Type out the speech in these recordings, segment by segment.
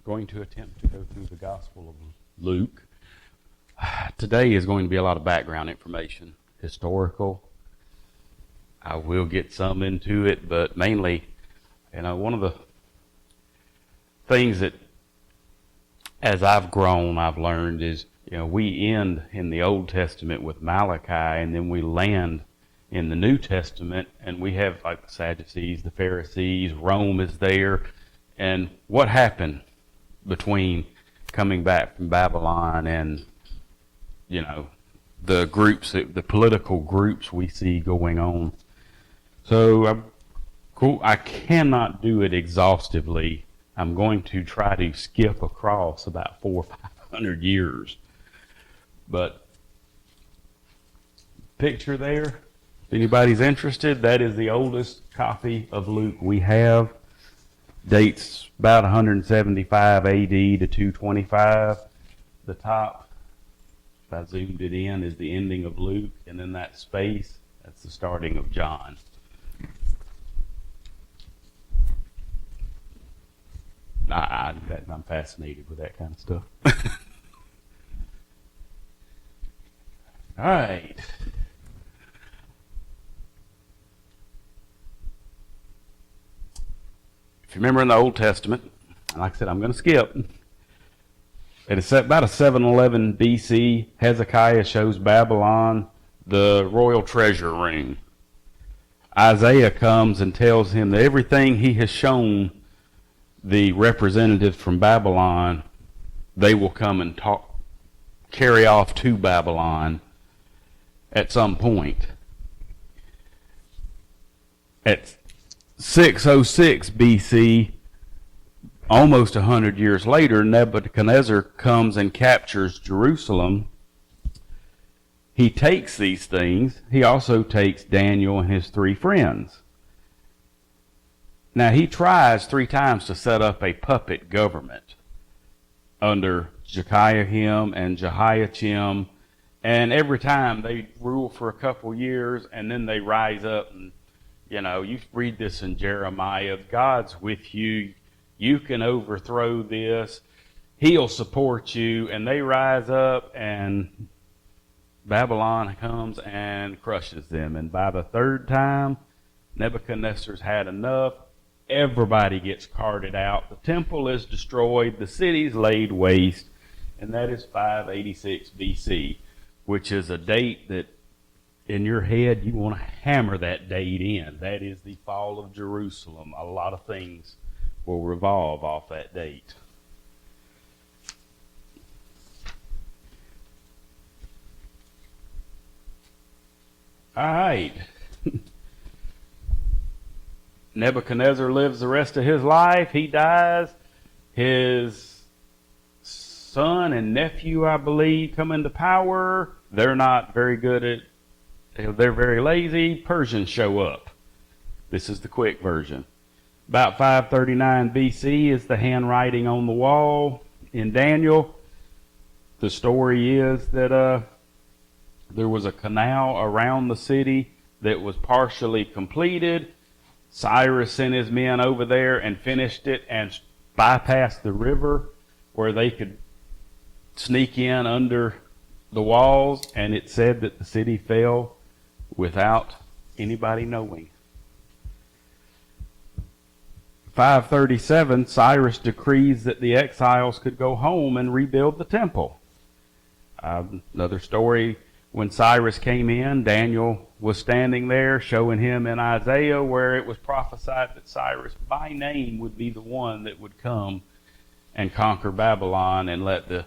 going to attempt to go through the Gospel of Luke. Today is going to be a lot of background information, historical. I will get some into it, but mainly, one of the things that as I've grown, I've learned is, we end in the Old Testament with Malachi, and then we land in the New Testament, and we have like the Sadducees, the Pharisees, Rome is there. And what happened between coming back from Babylon and, the groups, the political groups we see going on? So, I cannot do it exhaustively. I'm going to try to skip across about 400 or 500 years. But picture there, if anybody's interested, that is the oldest copy of Luke we have. Dates about 175 AD to 225. The top, if I zoomed it in, is the ending of Luke, and then that space, that's the starting of John. I'm fascinated with that kind of stuff. All right. If you remember in the Old Testament, like I said, I'm going to skip. It is about a 711 BC. Hezekiah shows Babylon the royal treasure room. Isaiah comes and tells him that everything he has shown the representatives from Babylon, they will come and carry off to Babylon at some point. At 606 BC, almost 100 years later, Nebuchadnezzar comes and captures Jerusalem. He takes these things. He also takes Daniel and his 3 friends. Now, he tries 3 times to set up a puppet government under Jehoiakim and Jehoiachim, and every time they rule for a couple years, and then they rise up and, you read this in Jeremiah, God's with you, you can overthrow this, He'll support you, and they rise up, and Babylon comes and crushes them. And by the 3rd time, Nebuchadnezzar's had enough. Everybody gets carted out. The temple is destroyed. The city's laid waste. And that is 586 BC, which is a date that in your head you want to hammer that date in. That is the fall of Jerusalem. A lot of things will revolve off that date. All right. Nebuchadnezzar lives the rest of his life. He dies. His son and nephew, I believe, come into power. They're not very good at, they're very lazy. Persians show up. This is the quick version. About 539 BC is the handwriting on the wall in Daniel. The story is that there was a canal around the city that was partially completed. Cyrus sent his men over there and finished it and bypassed the river where they could sneak in under the walls, and it said that the city fell without anybody knowing. 537, Cyrus decrees that the exiles could go home and rebuild the temple. Another story, when Cyrus came in, Daniel was standing there showing him in Isaiah where it was prophesied that Cyrus by name would be the one that would come and conquer Babylon and let the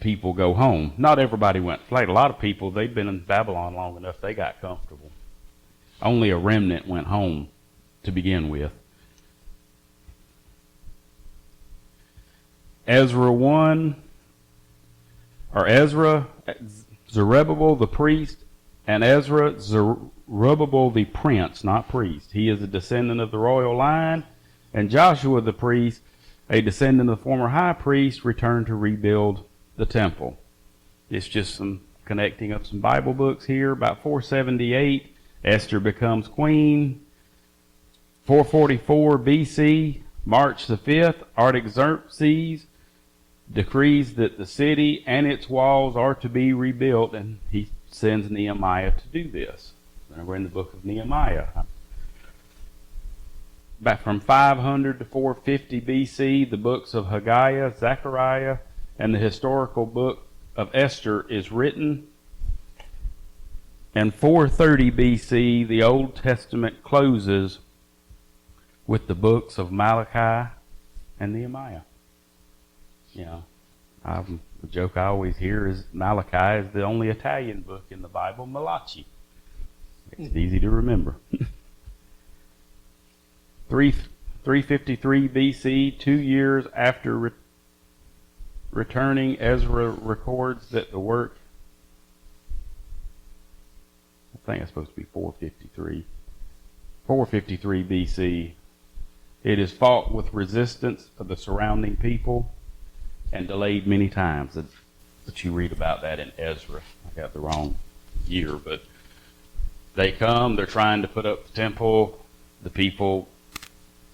people go home. Not everybody went flat. A lot of people, they'd been in Babylon long enough, they got comfortable. Only a remnant went home to begin with. Ezra, Zerubbabel the priest, and Ezra, Zerubbabel the prince, not priest. He is a descendant of the royal line. And Joshua the priest, a descendant of the former high priest, returned to rebuild the temple. It's just some connecting up some Bible books here. About 478, Esther becomes queen. 444 BC, March the 5th, Artaxerxes decrees that the city and its walls are to be rebuilt, and he sends Nehemiah to do this. We're in the book of Nehemiah. Back from 500 to 450 BC, the books of Haggai, Zechariah, and the historical book of Esther is written. And 430 BC, the Old Testament closes with the books of Malachi and Nehemiah. You know, the joke I always hear is Malachi is the only Italian book in the Bible, Malachi. It's easy to remember. 353 BC, 2 years after returning, Ezra records that the work, I think it's supposed to be 453. 453 BC, it is fought with resistance of the surrounding people and delayed many times. But you read about that in Ezra. I got the wrong year, but they come, they're trying to put up the temple. The people,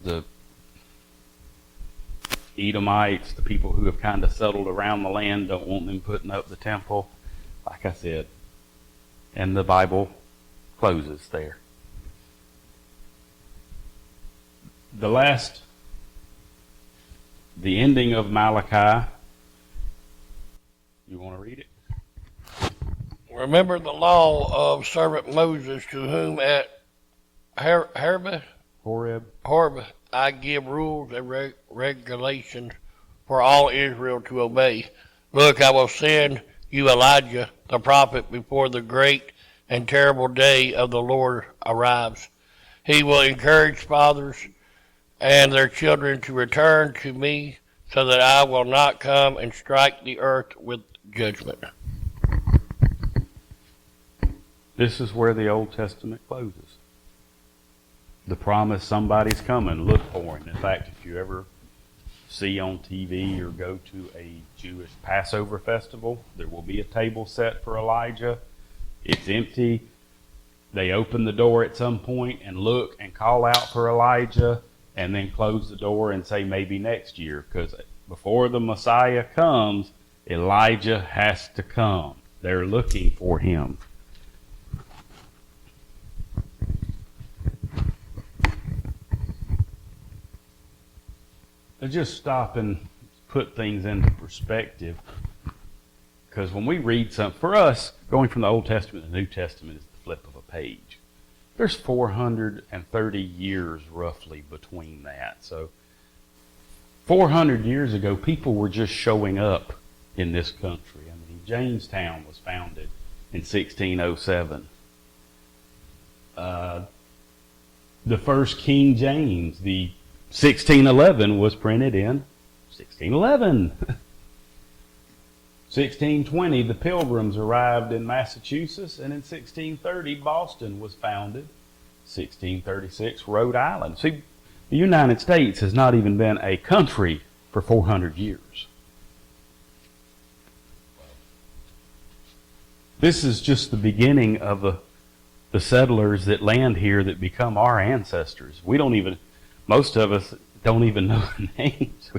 the Edomites, the people who have kind of settled around the land, don't want them putting up the temple, like I said. And the Bible closes there. The ending of Malachi. You want to read it? Remember the law of servant Moses, to whom at Horeb I give rules and regulations for all Israel to obey. Look, I will send you Elijah the prophet before the great and terrible day of the Lord arrives. He will encourage fathers and their children to return to me, so that I will not come and strike the earth with judgment. This is where the Old Testament closes. The promise somebody's coming, look for him. In fact, if you ever see on TV or go to a Jewish Passover festival, there will be a table set for Elijah. It's empty. They open the door at some point and look and call out for Elijah, and then close the door and say maybe next year, because before the Messiah comes, Elijah has to come. They're looking for him. To just stop and put things into perspective, because when we read something, for us, going from the Old Testament to the New Testament is the flip of a page. There's 430 years roughly between that. So 400 years ago, people were just showing up in this country. I mean, Jamestown was founded in 1607. The first King James, the 1611, was printed in 1611. 1620, the Pilgrims arrived in Massachusetts, and in 1630, Boston was founded. 1636, Rhode Island. See, the United States has not even been a country for 400 years. This is just the beginning of the settlers that land here that become our ancestors. Most of us don't even know the names.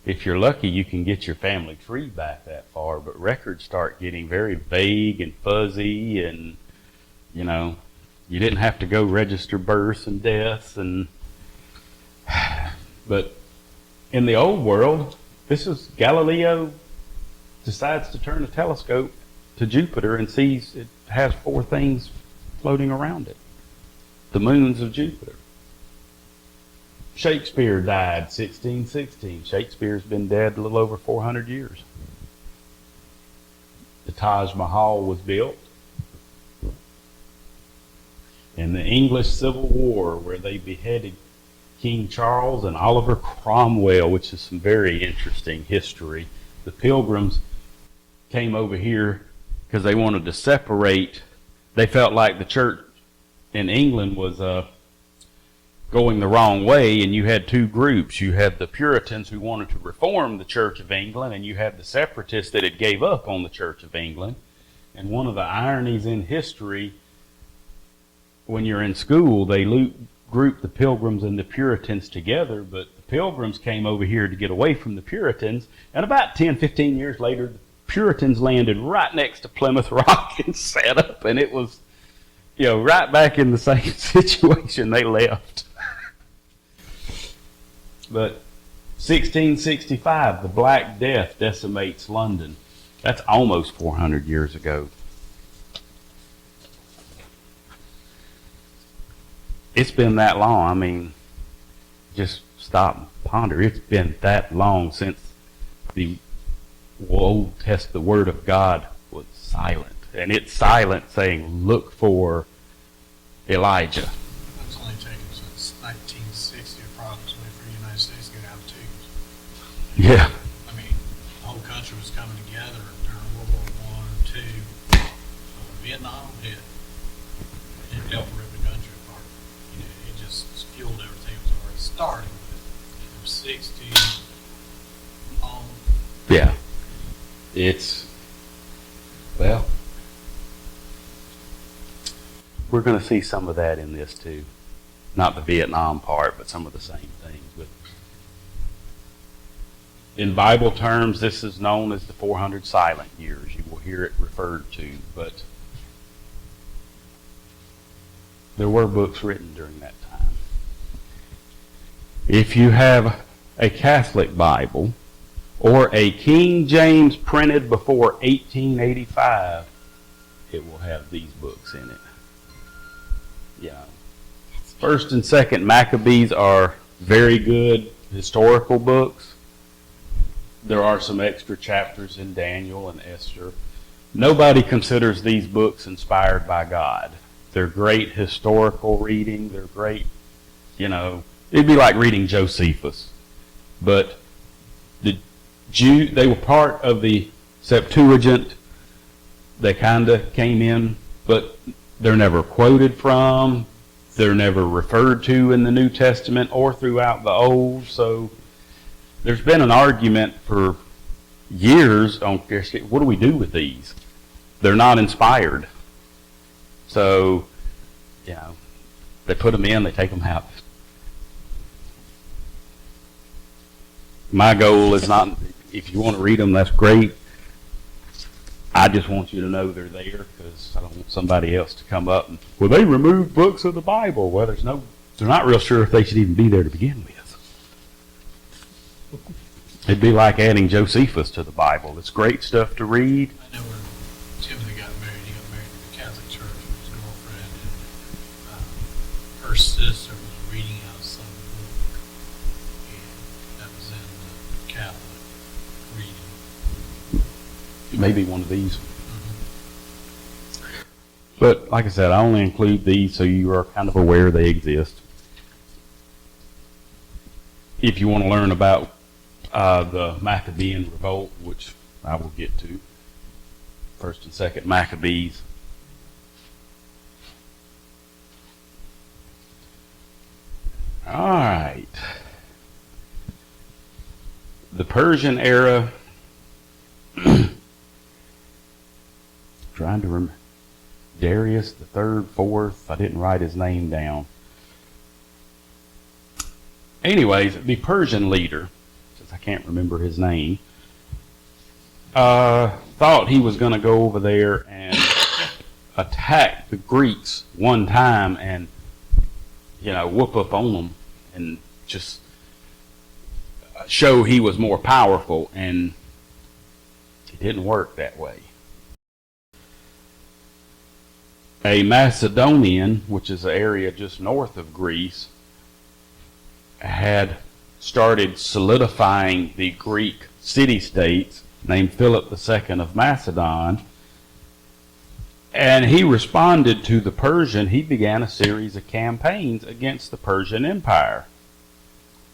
If you're lucky, you can get your family tree back that far, but records start getting very vague and fuzzy, and, you know, you didn't have to go register births and deaths. But in the old world, this is Galileo decides to turn a telescope to Jupiter and sees it has 4 things floating around it. The moons of Jupiter. Shakespeare died 1616. Shakespeare's been dead a little over 400 years. The Taj Mahal was built. In the English Civil War, where they beheaded King Charles and Oliver Cromwell, which is some very interesting history. The Pilgrims came over here because they wanted to separate. They felt like the church in England was going the wrong way, and you had 2 groups. You had the Puritans who wanted to reform the Church of England, and you had the separatists that had gave up on the Church of England. And one of the ironies in history, when you're in school, they grouped the Pilgrims and the Puritans together, but the Pilgrims came over here to get away from the Puritans, and about 10, 15 years later, the Puritans landed right next to Plymouth Rock and set up, and it was, right back in the same situation they left. But 1665, the Black Death decimates London. That's almost 400 years ago. It's been that long. I mean, just stop and ponder. It's been that long since the Word of God was silent. And it's silent saying, look for Elijah. It's only taken since 1960 approximately for the United States to get out of tubes. Yeah. I mean, the whole country was coming together during World War I, II. Vietnam hit. It helped rip the country apart. It just fueled everything. It was already starting, but from 60 on. Yeah. It's, well, we're going to see some of that in this too. Not the Vietnam part, but some of the same things. But in Bible terms, this is known as the 400 silent years. You will hear it referred to, but there were books written during that time. If you have a Catholic Bible or a King James printed before 1885, it will have these books in it. Yeah. First and Second Maccabees are very good historical books. There are some extra chapters in Daniel and Esther. Nobody considers these books inspired by God. They're great historical reading. They're great, it'd be like reading Josephus. But they were part of the Septuagint. They kind of came in, but they're never quoted from. They're never referred to in the New Testament or throughout the Old. So there's been an argument for years on what do we do with these? They're not inspired. So, they put them in, they take them out. My goal is not, if you want to read them, that's great. I just want you to know they're there because I don't want somebody else to come up and, well, they removed books of the Bible. Well, they're not real sure if they should even be there to begin with. It'd be like adding Josephus to the Bible. It's great stuff to read. I know when Timothy got married, he got married in the Catholic Church with his girlfriend, and her sister was reading out some book, and that was in the Catholic reading. Maybe one of these. But like I said, I only include these so you are kind of aware they exist. If you want to learn about the Maccabean revolt, which I will get to, First and Second Maccabees. All right. The Persian era. Trying to remember. Darius the third, fourth. I didn't write his name down. Anyways, the Persian leader, since I can't remember his name, thought he was going to go over there and attack the Greeks one time and, whoop up on them and just show he was more powerful, and it didn't work that way. A Macedonian, which is an area just north of Greece, had started solidifying the Greek city-states, named Philip II of Macedon, and he responded to the Persian. He began a series of campaigns against the Persian Empire.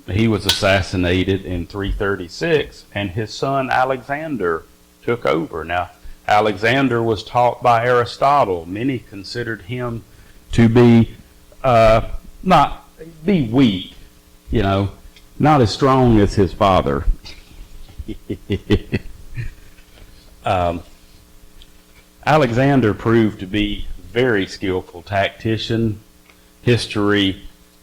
He was assassinated in 336, and his son Alexander took over. Now, Alexander was taught by Aristotle. Many considered him to be weak, not as strong as his father. Alexander proved to be a very skillful tactician. History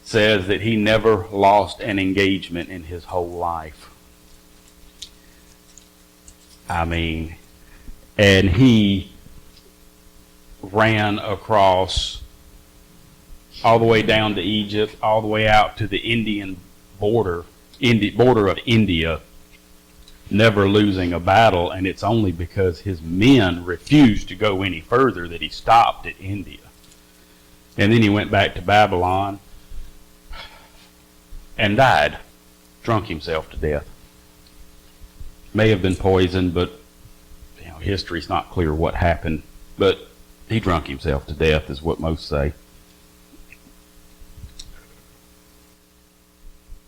says that he never lost an engagement in his whole life. I mean, and he ran across all the way down to Egypt, all the way out to the Indian border of India, never losing a battle, and it's only because his men refused to go any further that he stopped at India. And then he went back to Babylon and died, drunk himself to death. May have been poisoned, but history's not clear what happened, but he drunk himself to death is what most say.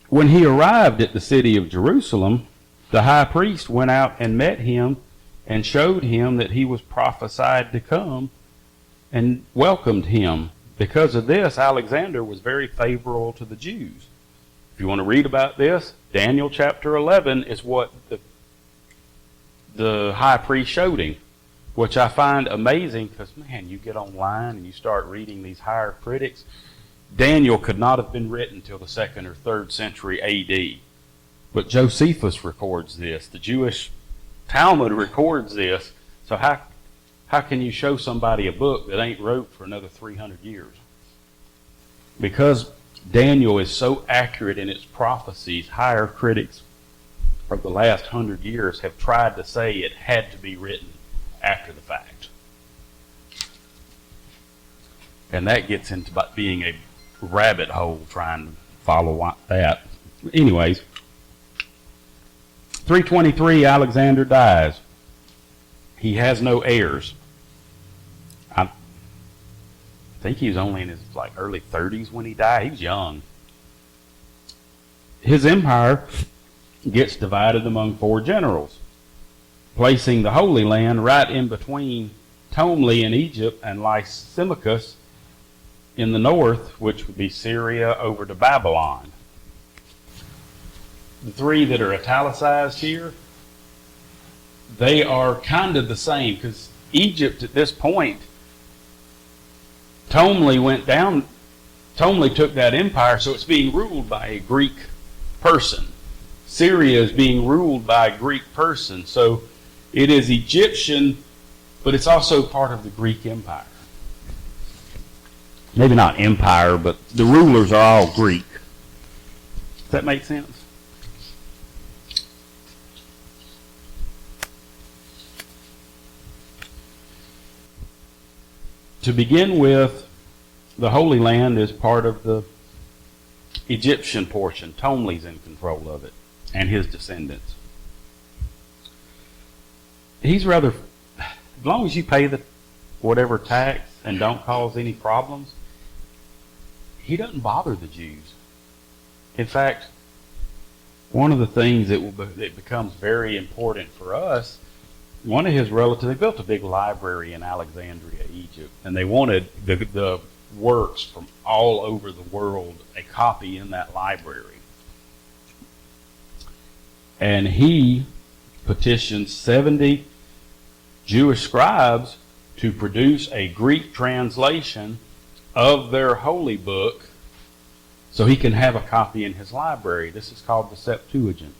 When he arrived at the city of Jerusalem, the high priest went out and met him and showed him that he was prophesied to come and welcomed him. Because of this, Alexander was very favorable to the Jews. If you want to read about this, Daniel chapter 11 is what the high priest showed him, which I find amazing because, man, you get online and you start reading these higher critics. Daniel could not have been written till the 2nd or 3rd century A.D., but Josephus records this. The Jewish Talmud records this. So how can you show somebody a book that ain't wrote for another 300 years? Because Daniel is so accurate in its prophecies, higher critics of the last 100 years have tried to say it had to be written after the fact. And that gets into being a rabbit hole trying to follow that. Anyways, 323, Alexander dies. He has no heirs. I think he was only in his early 30s when he died. He was young. His empire gets divided among 4 generals, placing the Holy Land right in between Ptolemy in Egypt and Lysimachus in the north, which would be Syria over to Babylon. The 3 that are italicized here, they are kind of the same, because Egypt at this point, Ptolemy took that empire, so it's being ruled by a Greek person. Syria is being ruled by a Greek person, so it is Egyptian, but it's also part of the Greek Empire. Maybe not empire, but the rulers are all Greek. Does that make sense? To begin with, the Holy Land is part of the Egyptian portion. Ptolemy's in control of it, and his descendants. He's rather, as long as you pay the whatever tax and don't cause any problems, he doesn't bother the Jews. In fact, one of the things that becomes very important for us, one of his relatives, they built a big library in Alexandria, Egypt, and they wanted the works from all over the world, a copy in that library. And he petitioned 70 Jewish scribes to produce a Greek translation of their holy book so he can have a copy in his library. This is called the Septuagint.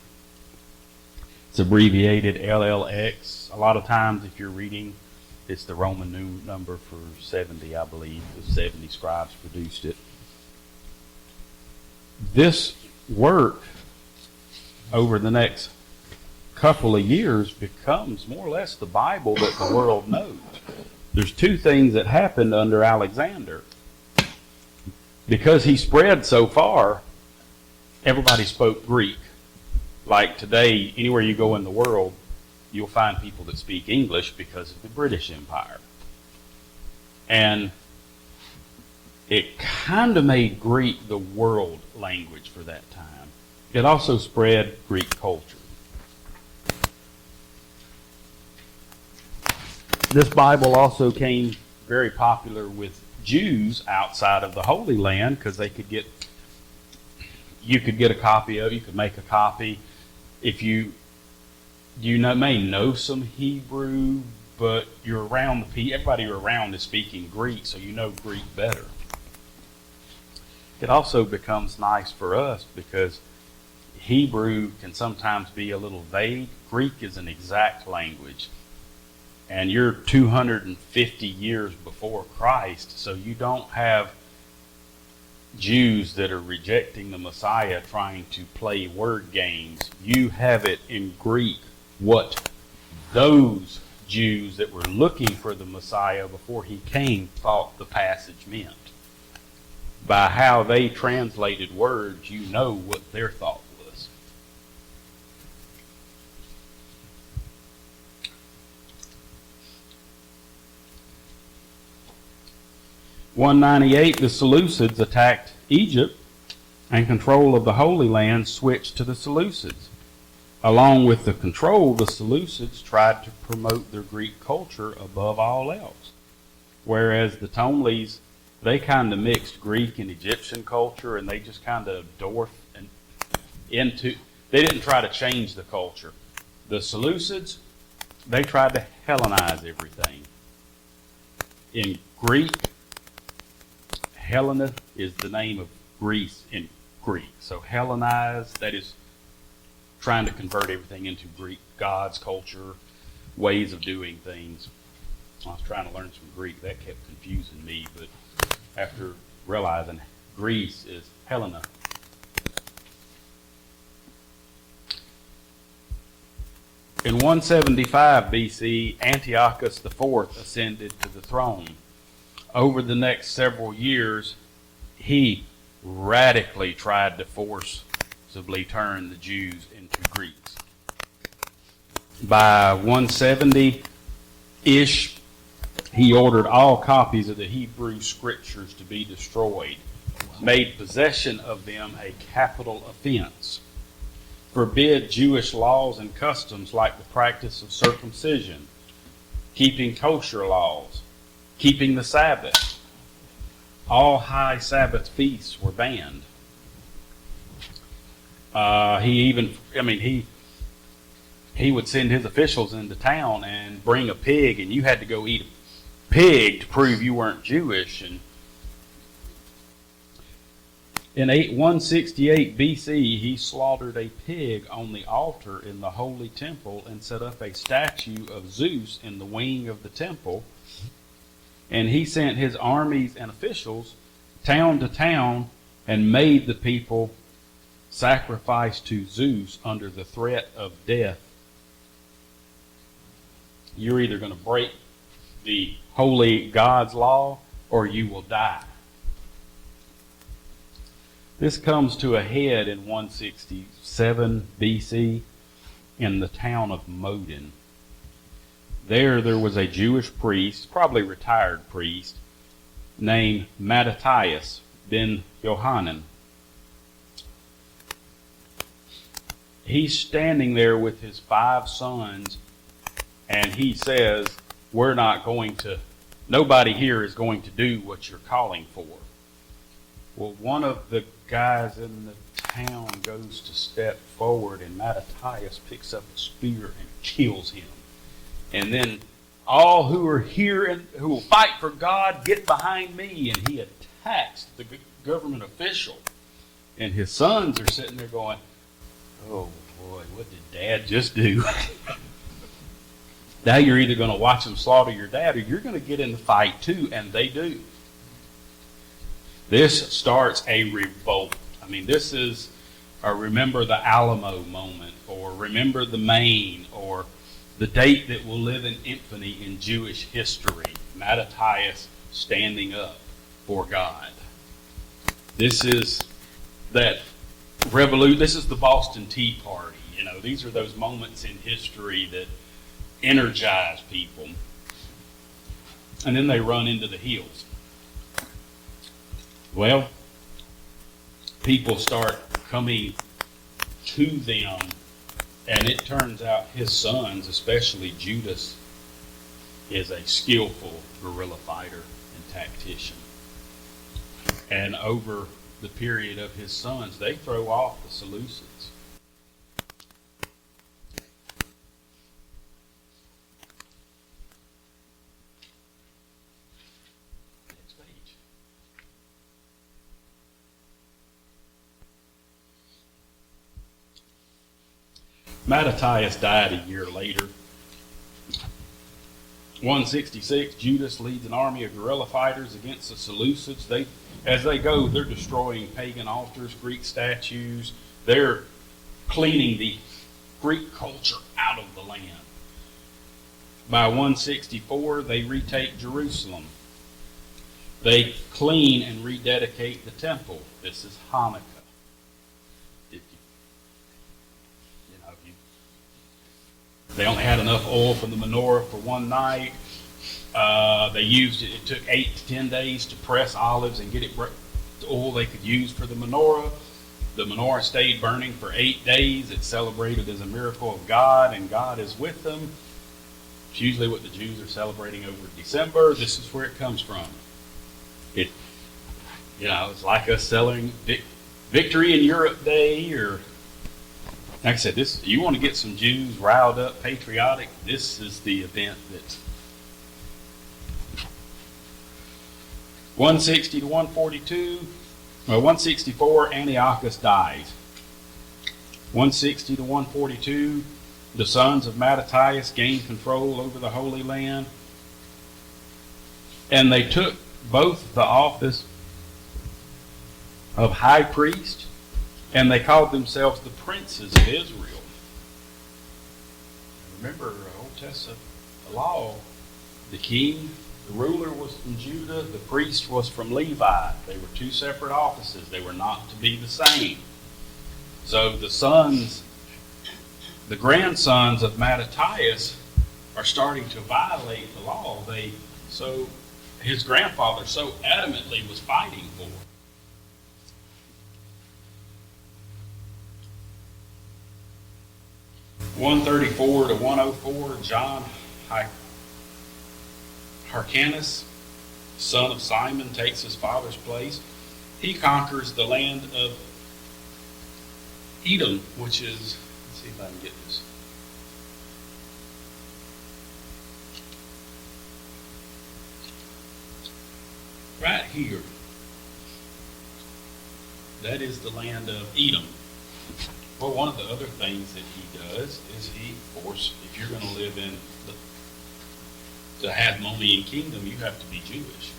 It's abbreviated LLX. A lot of times if you're reading, it's the Roman number for 70, I believe. The 70 scribes produced it. This work, over the next couple of years, becomes more or less the Bible that the world knows. There's 2 things that happened under Alexander. Because he spread so far, everybody spoke Greek. Like today, anywhere you go in the world, you'll find people that speak English because of the British Empire. And it kind of made Greek the world language for that time. It also spread Greek culture. This Bible also came very popular with Jews outside of the Holy Land because you could get a copy of it, you could make a copy. If you may know some Hebrew, but you're around everybody you're around is speaking Greek, so you know Greek better. it also becomes nice for us because Hebrew can sometimes be a little vague. Greek is an exact language. And you're 250 years before Christ, so you don't have Jews that are rejecting the Messiah trying to play word games. You have it in Greek what those Jews that were looking for the Messiah before he came thought the passage meant. By how they translated words, you know what their thought was. (198) The Seleucids attacked Egypt, and control of the Holy Land switched to the Seleucids. Along with the control, the Seleucids tried to promote their Greek culture above all else. Whereas the Ptolemies, they kind of mixed Greek and Egyptian culture, and they just kind of they didn't try to change the culture. The Seleucids, they tried to Hellenize everything. In Greek, Helena is the name of Greece in Greek. So Hellenize, that is trying to convert everything into Greek gods, culture, ways of doing things. I was trying to learn some Greek. That kept confusing me, but after realizing Greece is Helena. In 175 BC, Antiochus IV ascended to the throne. Over the next several years, he radically tried to forcibly turn the Jews into Greeks. By 170-ish, he ordered all copies of the Hebrew Scriptures to be destroyed, made possession of them a capital offense, forbid Jewish laws and customs like the practice of circumcision, keeping kosher laws, keeping the Sabbath. All high Sabbath feasts were banned. He would send his officials into town and bring a pig, and you had to go eat a pig to prove you weren't Jewish. And in 168 BC, he slaughtered a pig on the altar in the holy temple and set up a statue of Zeus in the wing of the temple. And he sent his armies and officials town to town and made the people sacrifice to Zeus under the threat of death. You're either going to break the holy God's law or you will die. This comes to a head in 167 BC in the town of Modin. There was a Jewish priest, probably retired priest, named Mattathias ben Yohanan. He's standing there with his 5 sons, and he says, nobody here is going to do what you're calling for. Well, one of the guys in the town goes to step forward, and Mattathias picks up a spear and kills him. And then all who are here and who will fight for God, get behind me. And he attacks the government official. And his sons are sitting there going, oh boy, what did Dad just do? Now you're either going to watch them slaughter your dad or you're going to get in the fight too. And they do. This starts a revolt. This is a remember the Alamo moment, or remember the Maine, or the date that will live in infamy in Jewish history. Mattathias standing up for God. This is that revolution. This is the Boston Tea Party. These are those moments in history that energize people. And then they run into the hills. Well, people start coming to them, and it turns out his sons, especially Judas, is a skillful guerrilla fighter and tactician. And over the period of his sons, they throw off the Seleucids. Next page. Mattathias died a year later. 166, Judas leads an army of guerrilla fighters against the Seleucids. As they go, they're destroying pagan altars, Greek statues. They're cleaning the Greek culture out of the land. By 164, they retake Jerusalem. They clean and rededicate the temple. This is Hanukkah. They only had enough oil for the menorah for one night. They used it. It took 8 to 10 days to press olives and get the oil they could use for the menorah. The menorah stayed burning for 8 days. It's celebrated as a miracle of God, and God is with them. It's usually what the Jews are celebrating over December. This is where it comes from. It's like us celebrating Victory in Europe Day, or like I said, you want to get some Jews riled up, patriotic. This is the event that 160 to 142. 164, Antiochus dies. 160 to 142, the sons of Mattathias gained control over the Holy Land, and they took both the office of high priest, and they called themselves the princes of Israel. Remember, Old Testament law, the king, the ruler was from Judah, the priest was from Levi. They were two separate offices. They were not to be the same. So the grandsons of Mattathias are starting to violate the law. His grandfather so adamantly was fighting for. 134 to 104, John Hyrcanus, son of Simon, takes his father's place. He conquers the land of Edom, which is, let's see if I can get this. Right here. That is the land of Edom. Well, one of the other things that he does is if you're going to live in the Hasmonean kingdom, you have to be Jewish.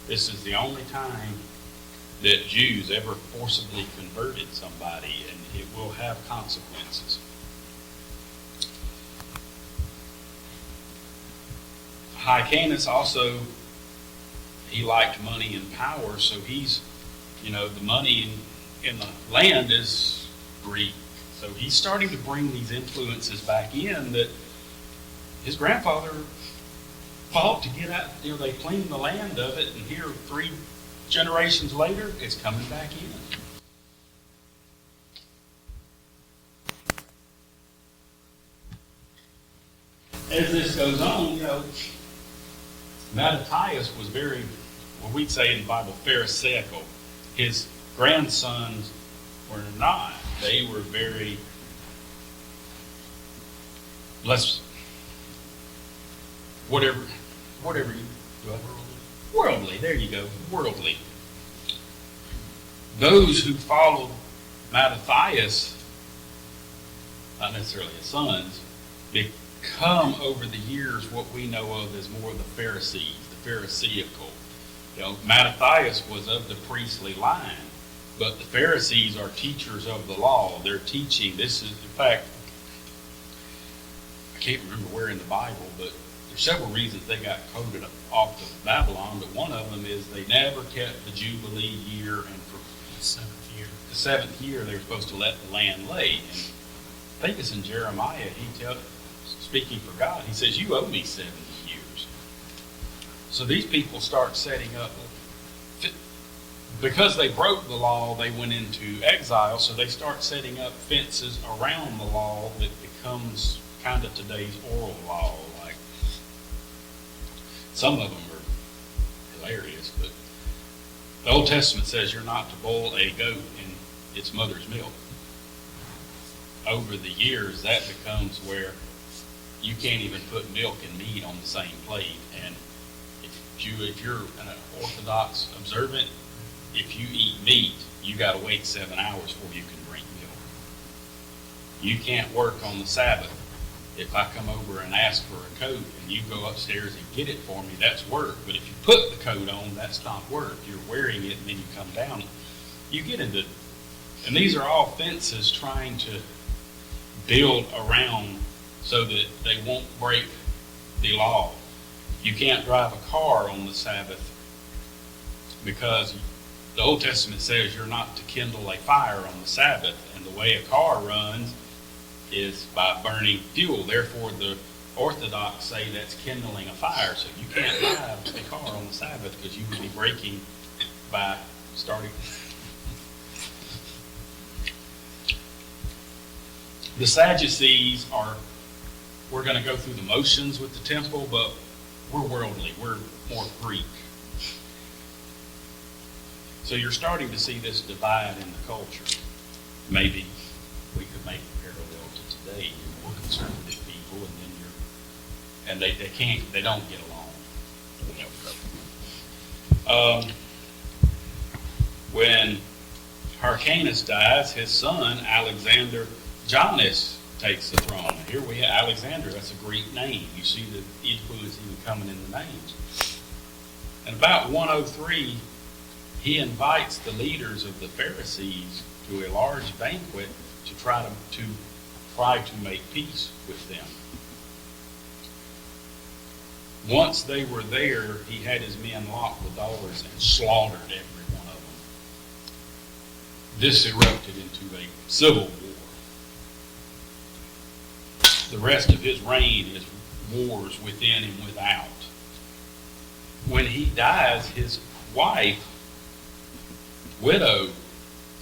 This is the only time that Jews ever forcibly converted somebody, and it will have consequences. Hyrcanus also, he liked money and power, so he's, the money in the land is Greek. So he's starting to bring these influences back in that his grandfather fought to get out. They cleaned the land of it, and here 3 generations later, it's coming back in. As this goes on, Mattathias was very, what we'd say in the Bible, pharisaical. His grandsons were not. They were very whatever you worldly. There you go, worldly. Those who followed Mattathias, not necessarily his sons, become over the years what we know of as more of the Pharisees, the Pharisaical. Mattathias was of the priestly line. But the Pharisees are teachers of the law. They're teaching. This is, in fact, I can't remember where in the Bible, but there's several reasons they got coded off to Babylon. But one of them is they never kept the Jubilee year, and for the seventh year they were supposed to let the land lay. And I think it's in Jeremiah. Speaking for God, he says, "You owe me 70 years." So these people start setting up. Because they broke the law, they went into exile, so they start setting up fences around the law that becomes kind of today's oral law. Like, some of them are hilarious, but the Old Testament says you're not to boil a goat in its mother's milk. Over the years, that becomes where you can't even put milk and meat on the same plate. And if you're an Orthodox observant, if you eat meat, you got to wait 7 hours before you can drink milk. You can't work on the Sabbath. If I come over and ask for a coat and you go upstairs and get it for me, that's work. But if you put the coat on, that's not work. You're wearing it and then you come down. You get into, and these are all fences trying to build around so that they won't break the law. You can't drive a car on the Sabbath because the Old Testament says you're not to kindle a fire on the Sabbath, and the way a car runs is by burning fuel. Therefore, the Orthodox say that's kindling a fire. So you can't drive a car on the Sabbath because you would be breaking by starting. The Sadducees are, we're going to go through the motions with the temple, but we're worldly. We're more Greek. So you're starting to see this divide in the culture. Maybe we could make a parallel to today. You're more conservative people, and then they don't get along. When Hyrcanus dies, his son Alexander Janus takes the throne. Here we have Alexander. That's a Greek name. You see the influence even coming in the names. And about 103, he invites the leaders of the Pharisees to a large banquet to try to make peace with them. Once they were there, he had his men lock the doors and slaughtered every one of them. This erupted into a civil war. The rest of his reign is wars within and without. When he dies, his wife, widow,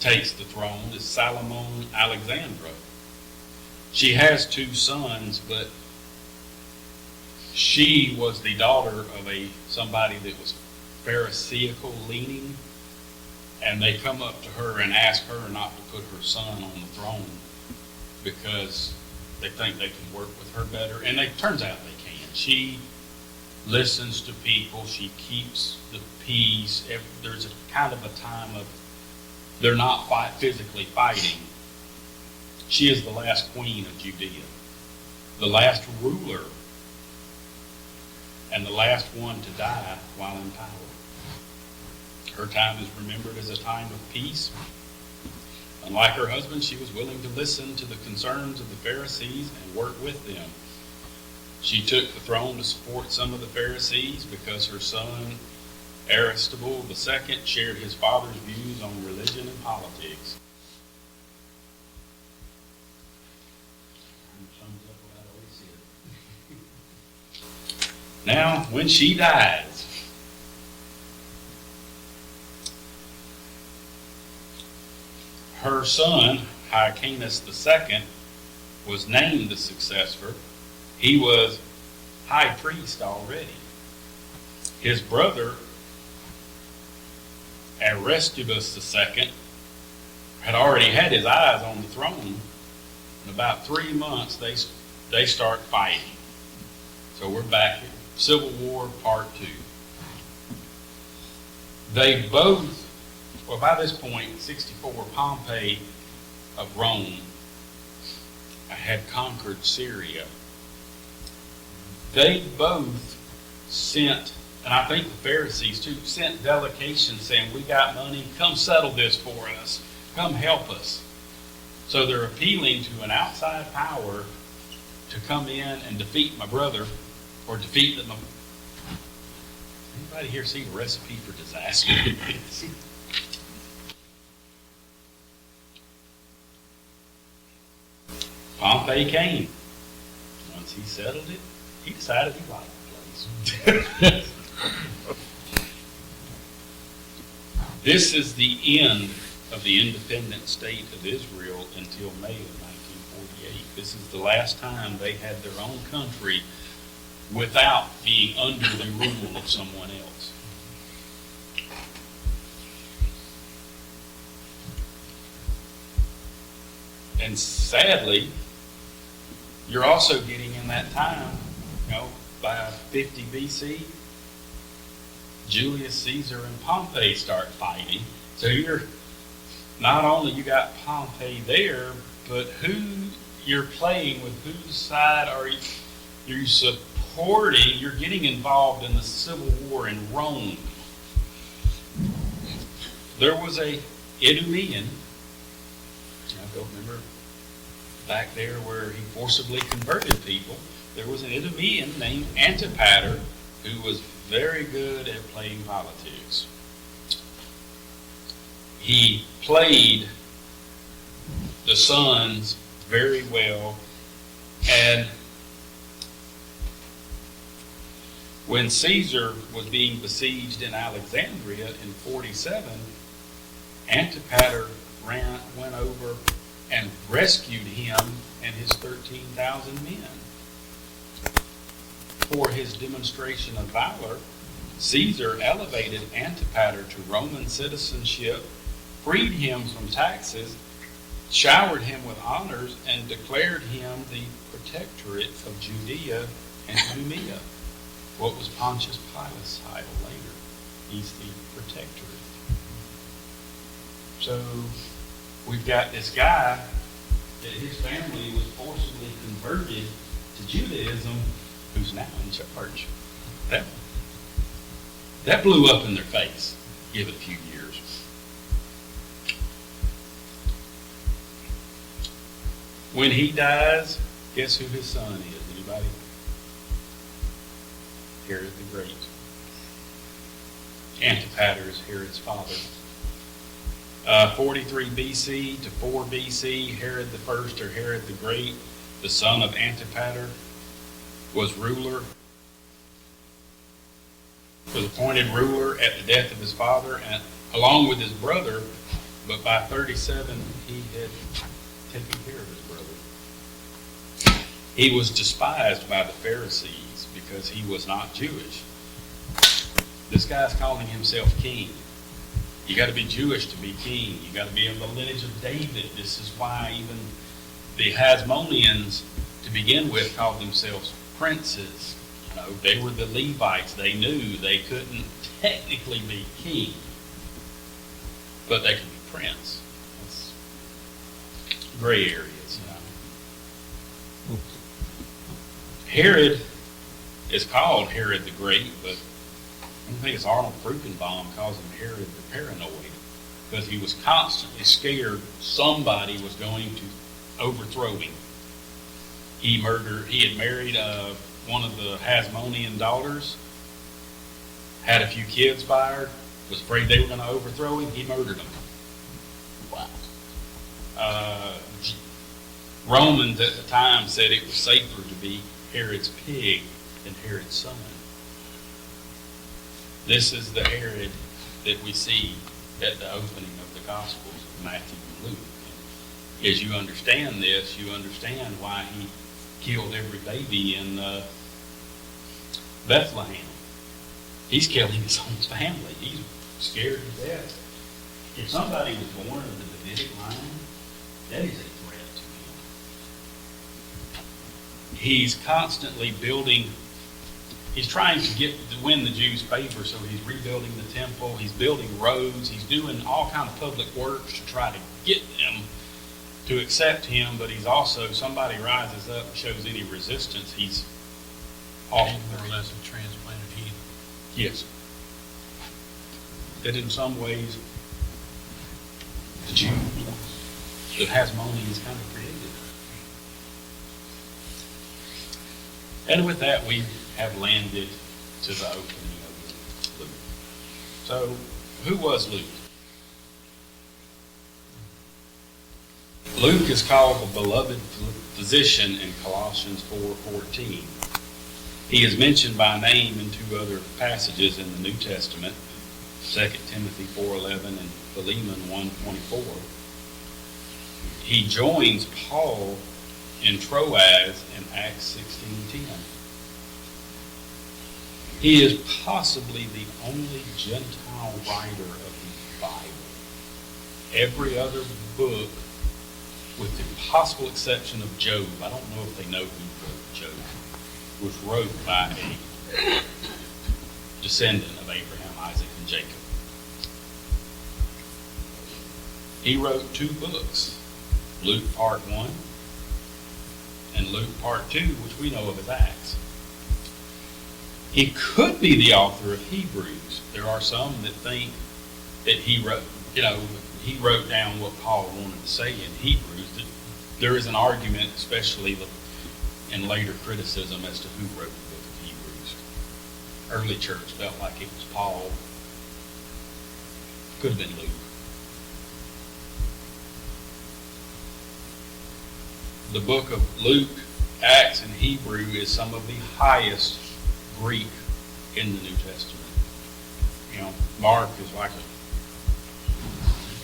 takes the throne is Salome Alexandra. She has 2 sons, but she was the daughter of somebody that was Pharisaical leaning, and they come up to her and ask her not to put her son on the throne because they think they can work with her better, and it turns out they can. She listens to people. She keeps the peace. There's a kind of a time of they're not physically fighting. She is the last queen of Judea, the last ruler, and the last one to die while in power. Her time is remembered as a time of peace. Unlike her husband, she was willing to listen to the concerns of the Pharisees and work with them. She took the throne to support some of the Pharisees because her son Aristobule II shared his father's views on religion and politics. Now, when she dies, her son, Hyrcanus II, was named the successor. He was high priest already. His brother, Aristobulus II, had already had his eyes on the throne. In about 3 months, they start fighting. So we're back at Civil War Part 2. They both, well, by this point, 64, Pompey of Rome had conquered Syria. They both sent, and I think the Pharisees too, sent delegations saying, we got money, come settle this for us, come help us. So they're appealing to an outside power to come in and defeat my brother, or defeat them. Anybody here see a recipe for disaster? Pompey came. Once he settled it, he decided he liked the place. This is the end of the independent state of Israel until May of 1948. This is the last time they had their own country without being under the rule of someone else. And sadly, you're also getting in that time, by 50 BC, Julius Caesar and Pompey start fighting. So you're not only you got Pompey there, but who you're playing with whose side are you supporting? You're getting involved in the civil war in Rome. There was a Idumean, I don't remember back there where he forcibly converted people. There was an Idumean named Antipater who was very good at playing politics. He played the sons very well, and when Caesar was being besieged in Alexandria in 47, Antipater went over and rescued him and his 13,000 men. For his demonstration of valor, Caesar elevated Antipater to Roman citizenship, freed him from taxes, showered him with honors, and declared him the protectorate of Judea and Idumea. What was Pontius Pilate's title later? He's the protectorate. So we've got this guy that his family was forcibly converted to Judaism, who's now in charge. That blew up in their face. Give it a few years. When he dies, guess who his son is? Anybody? Herod the Great. Antipater is Herod's father. 43 BC to 4 BC, Herod the First, or Herod the Great, the son of Antipater, was appointed ruler at the death of his father, and along with his brother, but by 37 he had taken care of his brother. He was despised by the Pharisees because he was not Jewish. This guy's calling himself king. You got to be Jewish to be king. You got to be of the lineage of David. This is why even the Hasmoneans, to begin with, called themselves princes. You know, they were the Levites. They knew they couldn't technically be king, but they could be prince. That's gray areas, you know. Herod is called Herod the Great, but I think it's Arnold Fruchtenbaum calls him Herod the Paranoid, because he was constantly scared somebody was going to overthrow him. He had married one of the Hasmonean daughters, had a few kids by her, was afraid they were going to overthrow him. He murdered them. Wow. Romans at the time said it was safer to be Herod's pig than Herod's son. This is the Herod that we see at the opening of the Gospels of Matthew and Luke. And as you understand this, you understand why he killed every baby in Bethlehem. He's killing his own family. He's scared to death. If somebody was born of the Davidic line, that is a threat to him. He's constantly building. He's trying to win the Jews' favor, so he's rebuilding the temple, he's building roads, he's doing all kind of public works to try to get them to accept him, but he's also, somebody rises up and shows any resistance, he's off. More or less a transplanted heathen. Yes. That in some ways, the Jew, the Hasmoneans kind of created. And with that, we have landed to the opening of Luke. So, who was Luke? Luke is called the beloved physician in Colossians 4:14. He is mentioned by name in two other passages in the New Testament, 2 Timothy 4:11 and Philemon 1:24. He joins Paul in Troas in Acts 16:10. He is possibly the only Gentile writer of the Bible. Every other book, with the possible exception of Job, I don't know if they know who wrote Job, was wrote by a descendant of Abraham, Isaac, and Jacob. He wrote two books, Luke Part 1 and Luke Part 2, which we know of as Acts. He could be the author of Hebrews. There are some that think that he wrote down what Paul wanted to say in Hebrews. There is an argument, especially in later criticism, as to who wrote the book of Hebrews. Early church felt like it was Paul. Could have been Luke. The book of Luke, Acts, and Hebrew is some of the highest Greek in the New Testament. You know, Mark is like the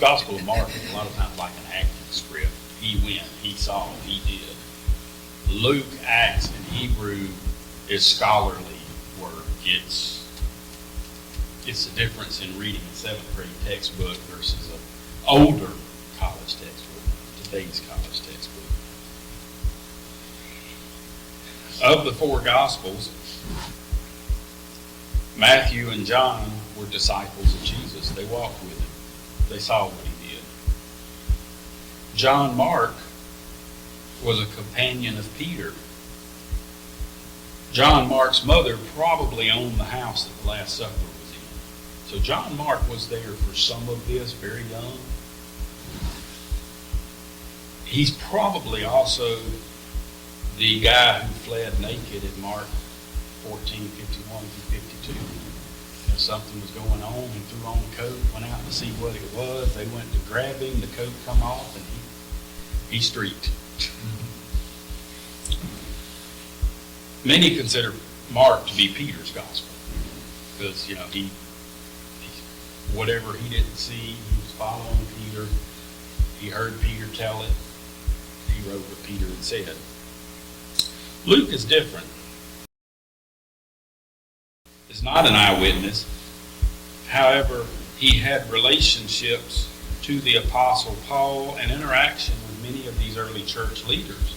Gospel of Mark is a lot of times like an acting script. He went, he saw, he did. Luke, Acts, and Hebrew is scholarly work. It's the difference in reading a 7th grade textbook versus an older college textbook, today's college textbook. Of the 4 Gospels, Matthew and John were disciples of Jesus. They walked with him. They saw what he did. John Mark was a companion of Peter. John Mark's mother probably owned the house that the Last Supper was in. So John Mark was there for some of this, very young. He's probably also the guy who fled naked in Mark 14:51 through 52. If something was going on, he threw on the coat, went out to see what it was. They went to grab him, the coat come off, and he streaked. Many consider Mark to be Peter's gospel because, you know, he whatever he didn't see, he was following Peter. He heard Peter tell it. He wrote what Peter had said. Luke is different. He's not an eyewitness. However, he had relationships to the Apostle Paul and interaction with many of these early church leaders.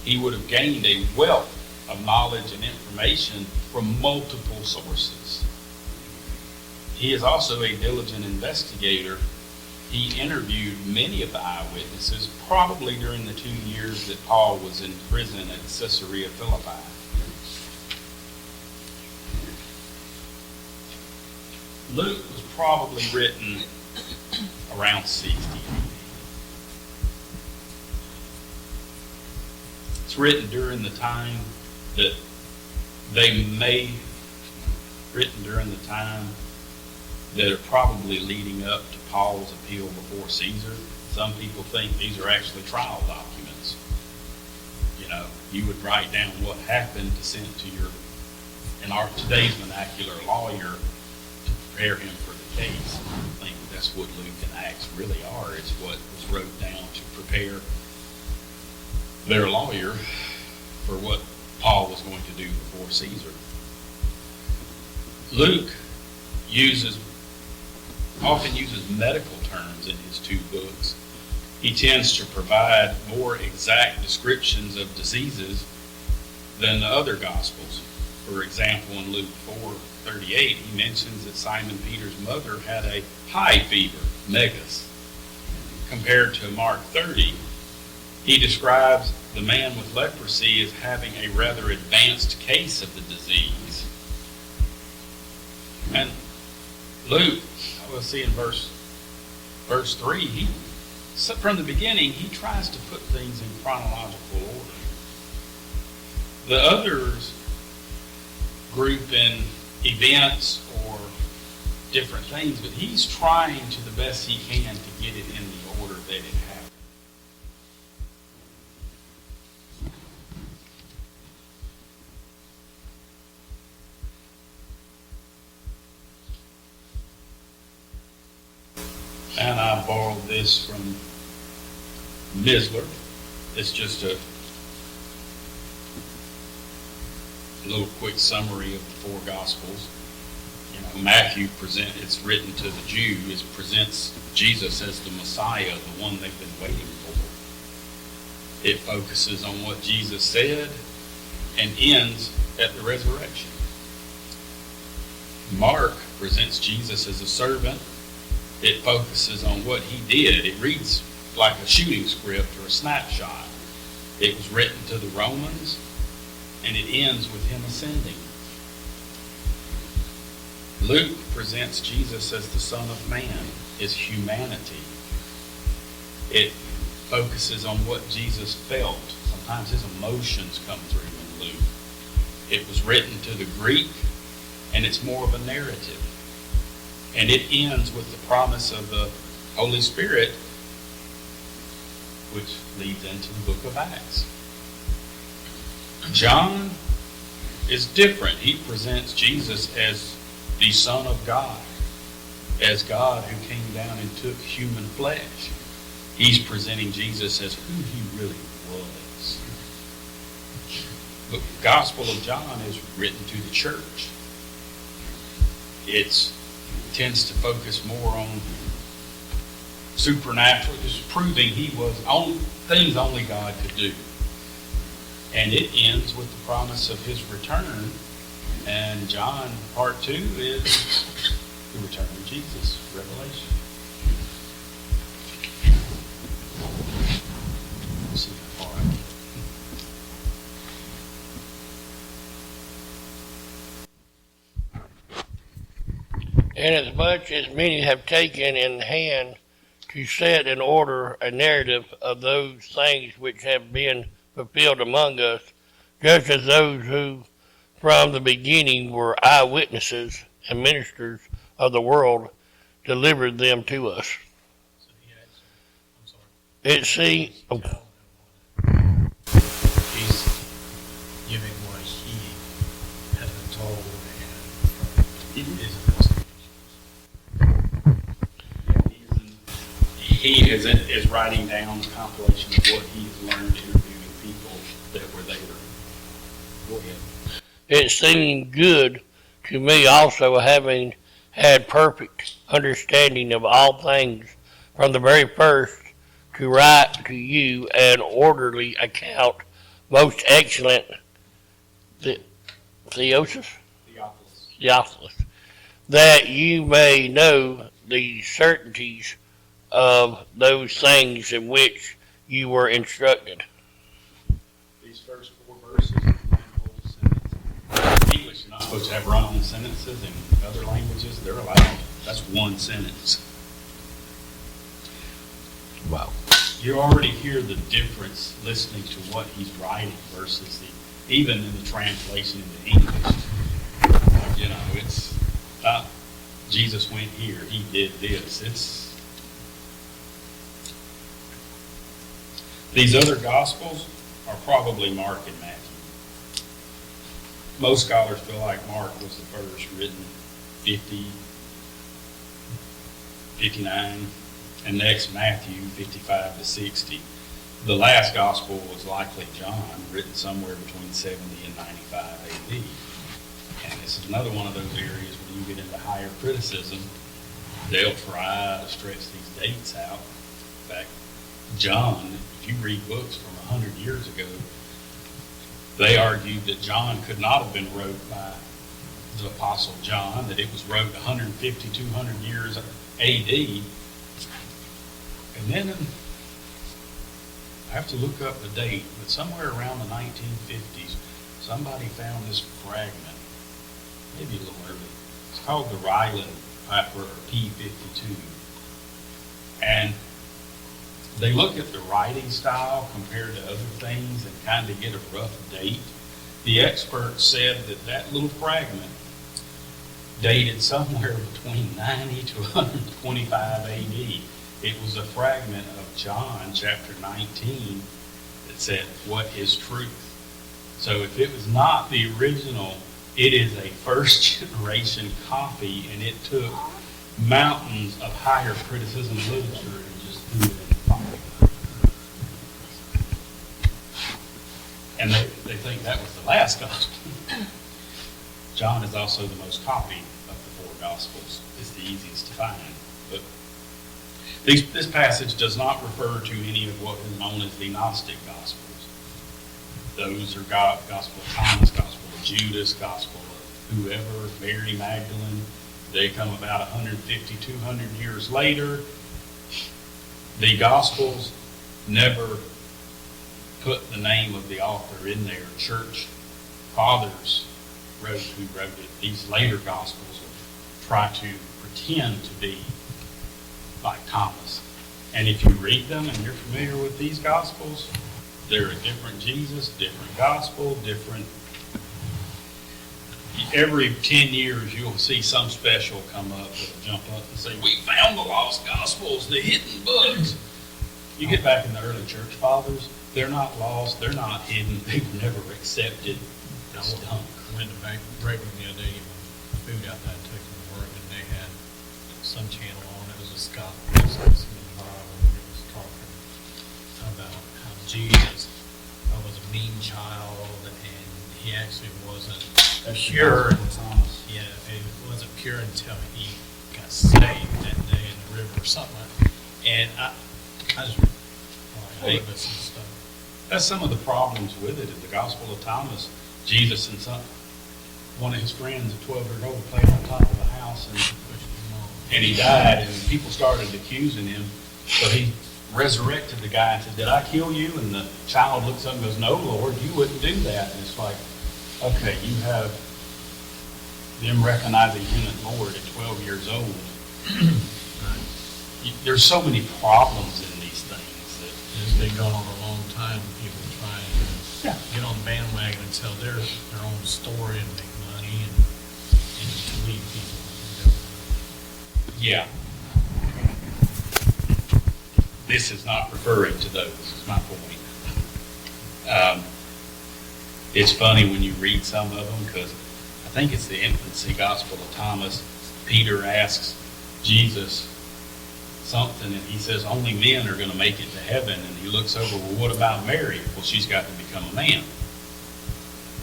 He would have gained a wealth of knowledge and information from multiple sources. He is also a diligent investigator. He interviewed many of the eyewitnesses, probably during the 2 years that Paul was in prison at Caesarea Philippi. Luke was probably written around 60 AD. It's written during the time that that are probably leading up to Paul's appeal before Caesar. Some people think these are actually trial documents. You know, you would write down what happened to send to your, in our today's vernacular, lawyer to prepare him for the case. I think that's what Luke and Acts really are. It's what was wrote down to prepare their lawyer for what Paul was going to do before Caesar. Luke often uses medical terms in his 2 books. He tends to provide more exact descriptions of diseases than the other Gospels. For example, in Luke 4:38, he mentions that Simon Peter's mother had a high fever, megas. Compared to Mark 30, he describes the man with leprosy as having a rather advanced case of the disease. And Luke, we'll see in verse 3, from the beginning, he tries to put things in chronological order. The others group in events or different things, but he's trying to the best he can to get it in the order that it happened. And I borrowed this from Misler. It's just a little quick summary of the 4 Gospels. You know, Matthew it's written to the Jews, presents Jesus as the Messiah, the one they've been waiting for. It focuses on what Jesus said and ends at the resurrection. Mark presents Jesus as a servant. It focuses on what he did. It reads like a shooting script or a snapshot. It was written to the Romans, and it ends with him ascending. Luke presents Jesus as the Son of Man, his humanity. It focuses on what Jesus felt. Sometimes his emotions come through in Luke. It was written to the Greek, and it's more of a narrative. And it ends with the promise of the Holy Spirit, which leads into the book of Acts. John is different. He presents Jesus as the Son of God, as God who came down and took human flesh. He's presenting Jesus as who he really was. The Gospel of John is written to the church. It tends to focus more on supernatural, just proving he was on things only God could do. And it ends with the promise of his return. And John part 2 is the return of Jesus, Revelation. Let's see how far I can. And as much as many have taken in hand to set in order a narrative of those things which have been fulfilled among us, just as those who from the beginning were eyewitnesses and ministers of the world delivered them to us. So he actually, I'm sorry. He's giving what he has been told and his investigation. He is writing down a compilation of what he's learned interviewing people that were there. Go ahead. It seemed good to me also, having had perfect understanding of all things from the very first, to write to you an orderly account, most excellent Theophilus, that you may know the certainties of those things in which you were instructed. These first 4 verses are whole sentences. English, you're not supposed to have run-on sentences. In other languages, they're allowed. That's one sentence. Wow. You already hear the difference listening to what he's writing versus even in the translation into English. You know, it's Jesus went here, he did this. These other Gospels are probably Mark and Matthew. Most scholars feel like Mark was the first, written 50, 59, and next Matthew 55 to 60. The last Gospel was likely John, written somewhere between 70 and 95 AD. And this is another one of those areas when you get into higher criticism, they'll try to stretch these dates out. In fact, John, if you read books from 100 years ago, they argued that John could not have been wrote by the Apostle John, that it was wrote 150, 200 years AD. And then I have to look up the date, but somewhere around the 1950s, somebody found this fragment, maybe a little early. It's called the Ryland Piper, or P52. And they look at the writing style compared to other things and kind of get a rough date. The experts said that that little fragment dated somewhere between 90 to 125 AD. It was a fragment of John chapter 19 that said, "What is truth?" So if it was not the original, it is a first generation copy, and it took mountains of higher criticism literature and just threw it in the fire. And they think that was the last gospel. John is also the most copied of the 4 gospels. It's the easiest to find. But this passage does not refer to any of what is known as the Gnostic Gospels. Those are Gospel of Thomas, Gospel of Judas, Gospel of whoever, Mary Magdalene. They come about 150, 200 years later. The Gospels never put the name of the author in there. Church fathers who wrote it. These later Gospels try to pretend to be like Thomas. And if you read them and you're familiar with these Gospels, they're a different Jesus, different gospel, different. Every 10 years, you'll see some special come up that'll jump up and say, "We found the lost Gospels, the hidden books." You get back in the early church fathers, they're not lost, they're not hidden, they were never accepted. I It's done. went to break room the other day, food out there, I took from work, and they had some channel on. It was a Scott Bible. It was talking about how Jesus was a mean child, and he actually wasn't pure. Yeah, it wasn't pure until he got saved that day in the river or something like that. And I just hate this and stuff. That's some of the problems with it. In the Gospel of Thomas, Jesus and one of his friends at 12 years old played on top of the house, and he died, and people started accusing him. So he resurrected the guy and said, "Did I kill you?" And the child looks up and goes, "No, Lord, you wouldn't do that." And it's like, okay, you have them recognizing him as Lord at 12 years old. There's so many problems in these things that It's been going on a long time. People try and get on the bandwagon and tell their own story and make money and to lead people. yeah. This is not referring to those, is my point. It's funny when you read some of them, because I think it's the infancy Gospel of Thomas. Peter asks Jesus something, and he says, "Only men are going to make it to heaven." And he looks over, "Well, what about Mary?" "Well, she's got to become a man."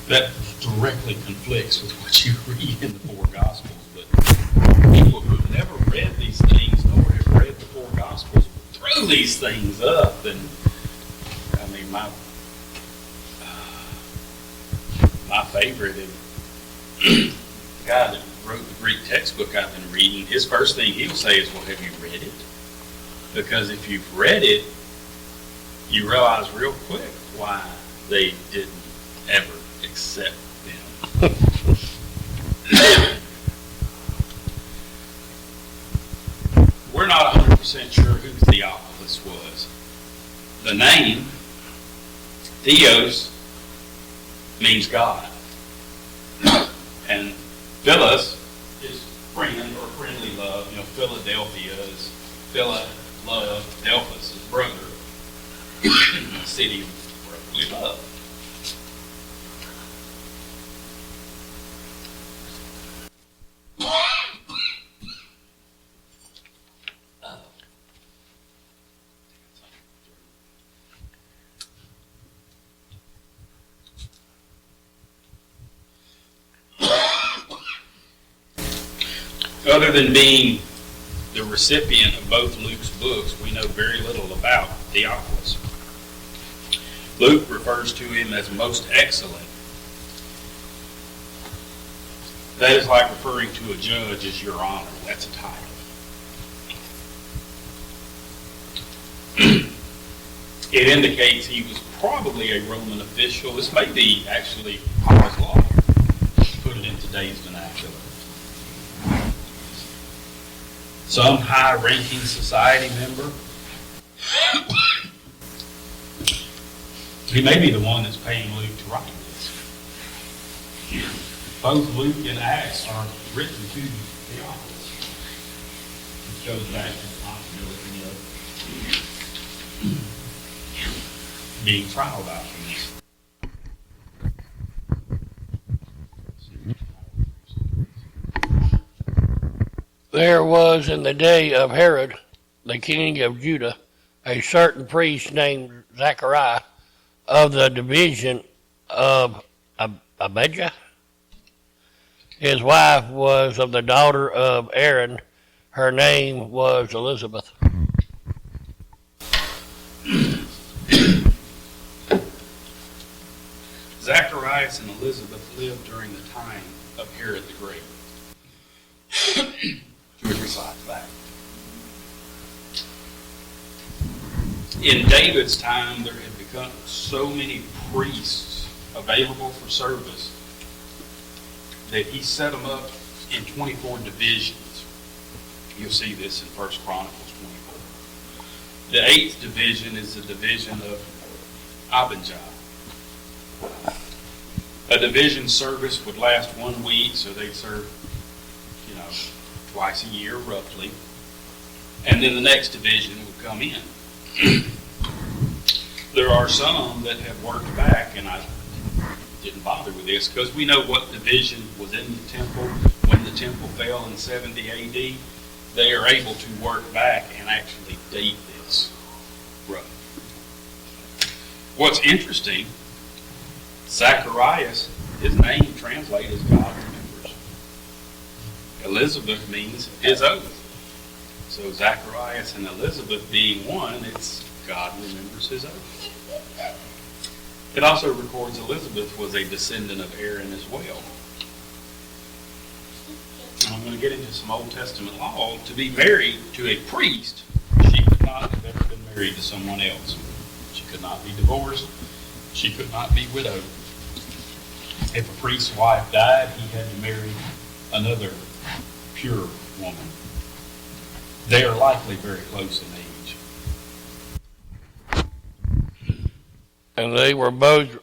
That directly conflicts with what you read in the four Gospels. But people who have never read these things nor have read the four Gospels throw these things up. And I mean, my favorite is the guy that wrote the Greek textbook I've been reading. His first thing he'll say is, "Well, have you read it?" Because if you've read it, you realize real quick why they didn't ever accept them. We're not 100% sure who Theophilus was. The name, Theos, means God. And Philos is friend or friendly love. You know, Philadelphia is love. Delphus is brother. The city of brotherly love. Other than being the recipient of both Luke's books, we know very little about Theophilus. Luke refers to him as most excellent. That is like referring to a judge as your honor. That's a title. It indicates he was probably a Roman official. This may be actually Paul's lawyer, to put it in today's vernacular. Some high-ranking society member. He may be the one that's paying Luke to write this. Both Luke and Acts are written to Theophilus. It goes back to the possibility of being trial documents. There was in the day of Herod, the king of Judah, a certain priest named Zachariah of the division of Abijah. His wife was of the daughter of Aaron. Her name was Elizabeth. Zacharias and Elizabeth lived during the time of Herod the Great. 2 or 3 slides back. In David's time, there had got so many priests available for service that he set them up in 24 divisions. You'll see this in 1 Chronicles 24. The 8th division is the division of Abijah. A division service would last 1 week, so they'd serve, twice a year roughly. And then the next division would come in. There are some that have worked back, and I didn't bother with this because we know what division was in the temple when the temple fell in 70 AD. They are able to work back and actually date this rough. What's interesting, Zacharias, his name translated as God remembers. Elizabeth means his oath. So Zacharias and Elizabeth being one, it's God remembers his oath. It also records Elizabeth was a descendant of Aaron as well. I'm going to get into some Old Testament law. To be married to a priest, she could not have ever been married to someone else. She could not be divorced. She could not be widowed. If a priest's wife died, he had to marry another pure woman. They are likely very close in age. And they were both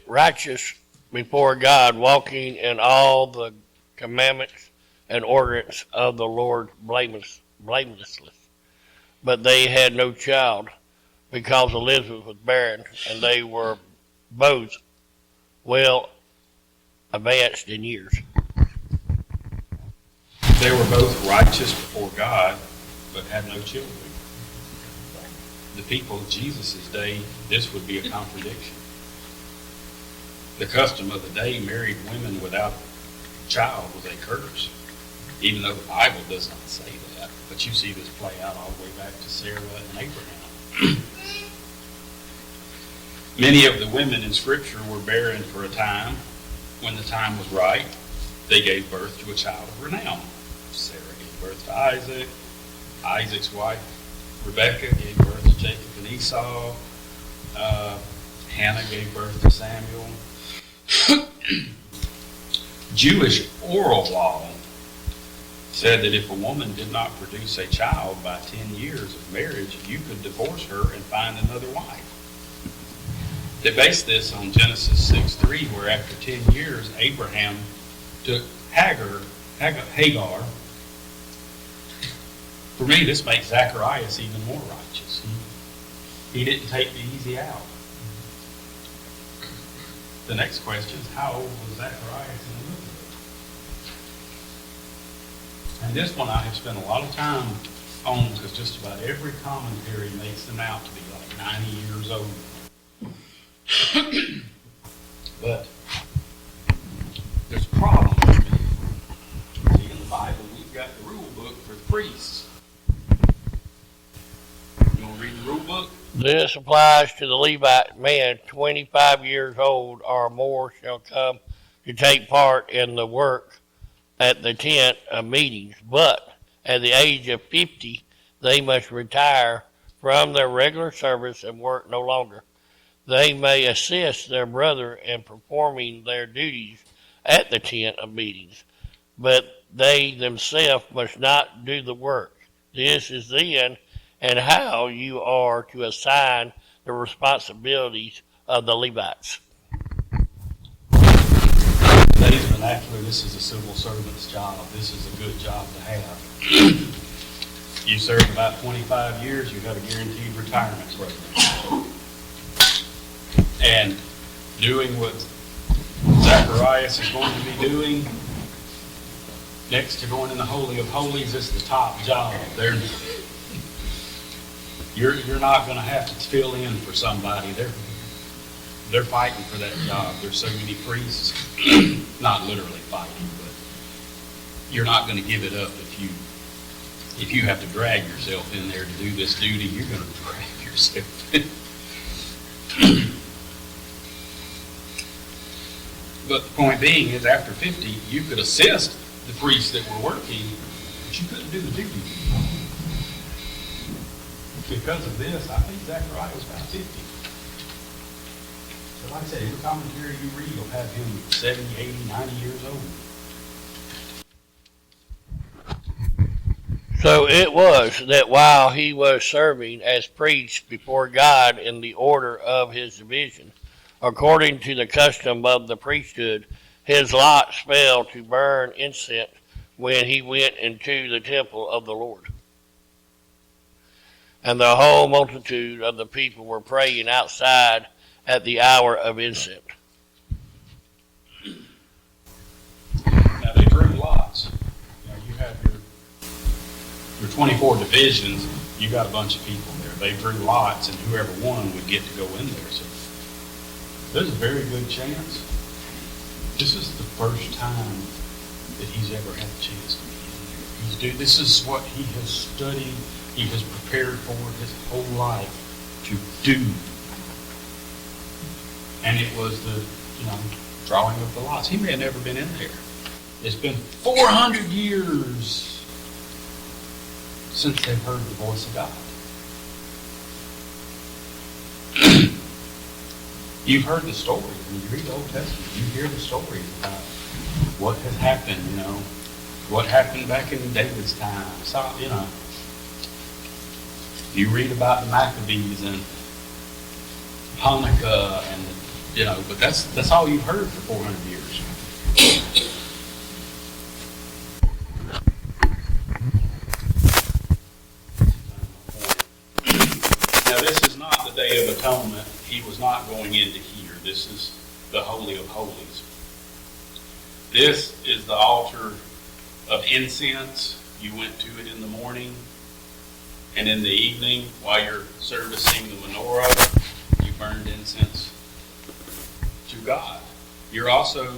righteous before God, walking in all the commandments and ordinance of the Lord blamelessly. But they had no child, because Elizabeth was barren, and they were both well advanced in years. They were both righteous before God, but had no children. The people of Jesus' day, this would be a contradiction. The custom of the day, married women without a child was a curse, even though the Bible does not say that. But you see this play out all the way back to Sarah and Abraham. Many of the women in Scripture were barren for a time. When the time was right, they gave birth to a child of renown. Sarah gave birth to Isaac. Isaac's wife, Rebekah, gave birth to Jacob and Esau. Hannah gave birth to Samuel. Jewish oral law said that if a woman did not produce a child by 10 years of marriage, you could divorce her and find another wife. They based this on Genesis 6:3, where after 10 years, Abraham took Hagar. For me, this makes Zacharias even more righteous. He didn't take the easy out. The next question is, how old was Zacharias and Elizabeth? And this one I have spent a lot of time on, because just about every commentary makes them out to be like 90 years old. But there's a problem with me. See, in the Bible, we've got the rule book for the priests. You want to read the rule book? This applies to the Levite man 25 years old or more shall come to take part in the work at the tent of meetings, but at the age of 50 they must retire from their regular service and work no longer. They may assist their brother in performing their duties at the tent of meetings, but they themselves must not do the work. This is then and how you are to assign the responsibilities of the Levites. Today's vernacular, this is a civil servant's job. This is a good job to have. You serve about 25 years, you have a guaranteed retirement program. And doing what Zacharias is going to be doing, next to going in the Holy of Holies, is the top job. You're not going to have to fill in for somebody. They're fighting for that job. There's so many priests, not literally fighting, but you're not going to give it up if you have to drag yourself in there to do this duty. You're going to drag yourself in. But the point being is, after 50, you could assist the priests that were working, but you couldn't do the duty. Because of this, I think Zechariah was about 50. But like I said, every commentary you read will have him 70, 80, 90 years old. So it was that while he was serving as priest before God in the order of his division, according to the custom of the priesthood, his lot fell to burn incense when he went into the temple of the Lord. And the whole multitude of the people were praying outside at the hour of incense. Now they drew lots. You have your 24 divisions. You got a bunch of people there. They drew lots, and whoever won would get to go in there. So there's a very good chance this is the first time that he's ever had a chance to be in there. This is what he has studied, he has prepared for his whole life to do. And it was the, drawing of the lots. He may have never been in there. It's been 400 years since they've heard the voice of God. You've heard the story. When you read the Old Testament, you hear the stories about what has happened, what happened back in David's time. So, you read about the Maccabees and Hanukkah and, but that's all you've heard for 400 years. Now, this is not the Day of Atonement. He was not going into here. This is the Holy of Holies. This is the altar of incense. You went to it in the morning, and in the evening, while you're servicing the menorah, you burned incense to God. You're also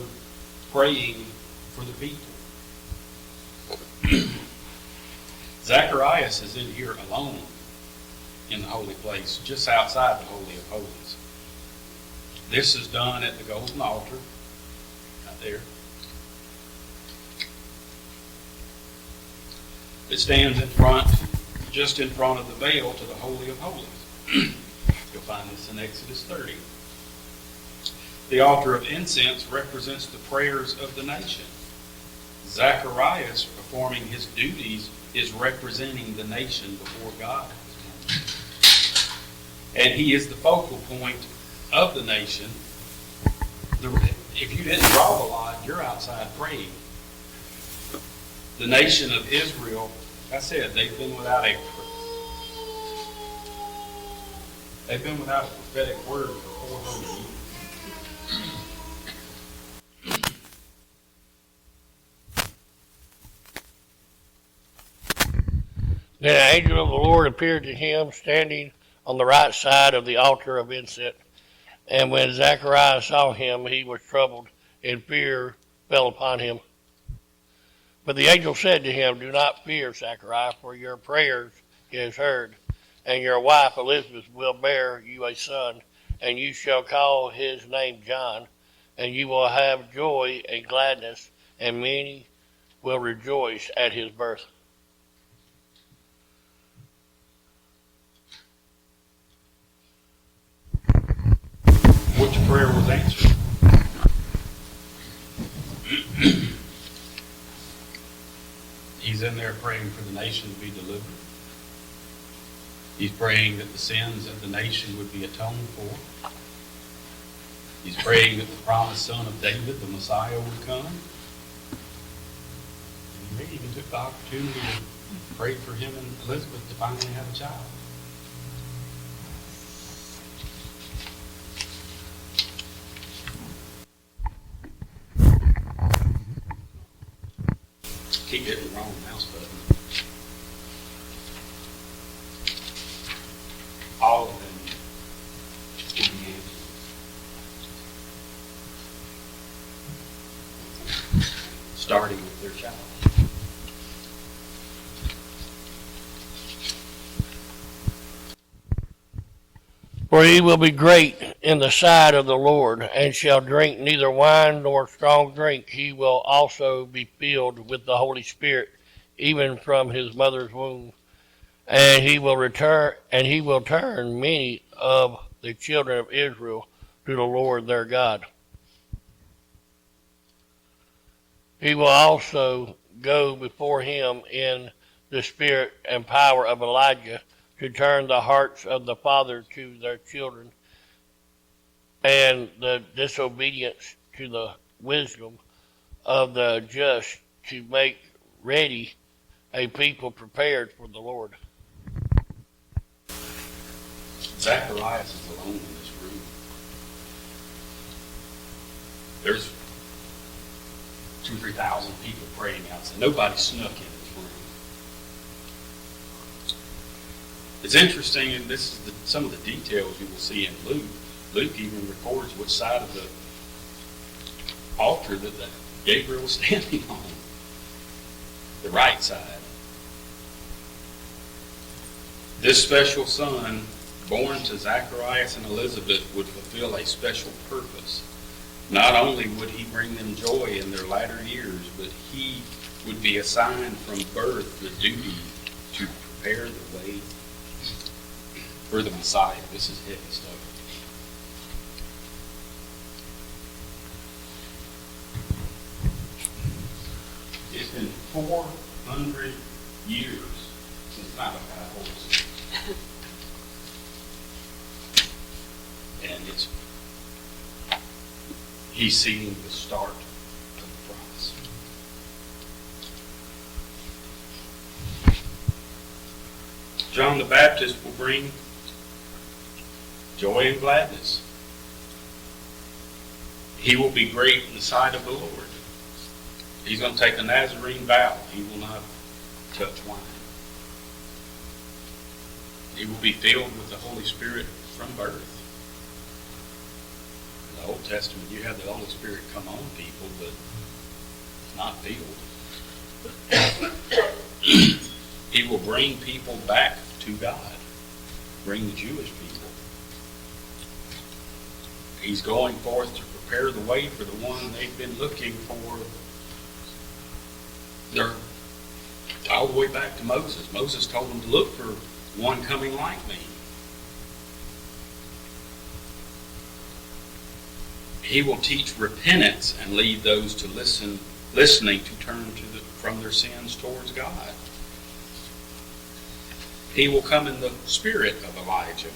praying for the people. Zacharias is in here alone in the holy place, just outside the Holy of Holies. This is done at the golden altar, right there. It stands just in front of the veil to the Holy of Holies. You'll find this in Exodus 30. The altar of incense represents the prayers of the nation. Zacharias, performing his duties, is representing the nation before God. And he is the focal point of the nation. If you didn't draw the lot, you're outside praying. The nation of Israel, like I said, they've been without a prophetic word for 400 years. Then an angel of the Lord appeared to him, standing on the right side of the altar of incense. And when Zacharias saw him, he was troubled, and fear fell upon him. But the angel said to him, "Do not fear, Zacharias, for your prayers is heard, and your wife Elizabeth will bear you a son, and you shall call his name John, and you will have joy and gladness, and many will rejoice at his birth." Which prayer was answered? He's in there praying for the nation to be delivered. He's praying that the sins of the nation would be atoned for. He's praying that the promised son of David, the Messiah, would come. And he maybe even took the opportunity to pray for him and Elizabeth to finally have a child. Keep hitting the wrong mouse button. All of them will be answered. Starting with their child. For he will be great in the sight of the Lord, and shall drink neither wine nor strong drink. He will also be filled with the Holy Spirit, even from his mother's womb. And he will turn many of the children of Israel to the Lord their God. He will also go before him in the spirit and power of Elijah to turn the hearts of the father to their children and the disobedience to the wisdom of the just, to make ready a people prepared for the Lord. Zacharias is alone in this room. There's 2,000 or 3,000 people praying outside. Nobody snuck in this room. It's interesting, and this is some of the details you will see in Luke. Luke even records which side of the altar that Gabriel was standing on. The right side. This special son, born to Zacharias and Elizabeth, would fulfill a special purpose. Not only would he bring them joy in their latter years, but he would be assigned from birth the duty to prepare the way for the Messiah. This is heavy stuff. It's been 400 years since Malachi was. And he's seeing the start of the promise. John the Baptist will bring joy and gladness. He will be great in the sight of the Lord. He's going to take a Nazarene vow. He will not touch wine. He will be filled with the Holy Spirit from birth. In the Old Testament, you have the Holy Spirit come on people, but not filled. He will bring people back to God. Bring the Jewish people. He's going forth to prepare the way for the one they've been looking for. They're all the way back to Moses. Moses told them to look for one coming like me. He will teach repentance and lead those to listening to turn from their sins towards God. He will come in the spirit of Elijah.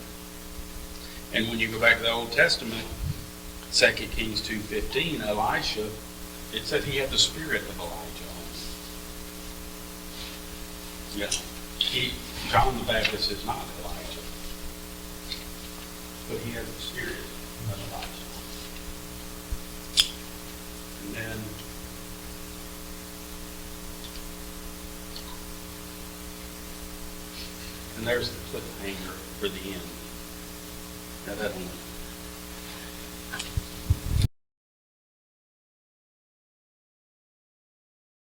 And when you go back to the Old Testament, 2 Kings 2:15, Elisha, it said he had the spirit of Elijah on him. Yeah. John the Baptist is not Elijah, but he has the spirit of Elijah. And there's the cliffhanger for the end. Now that one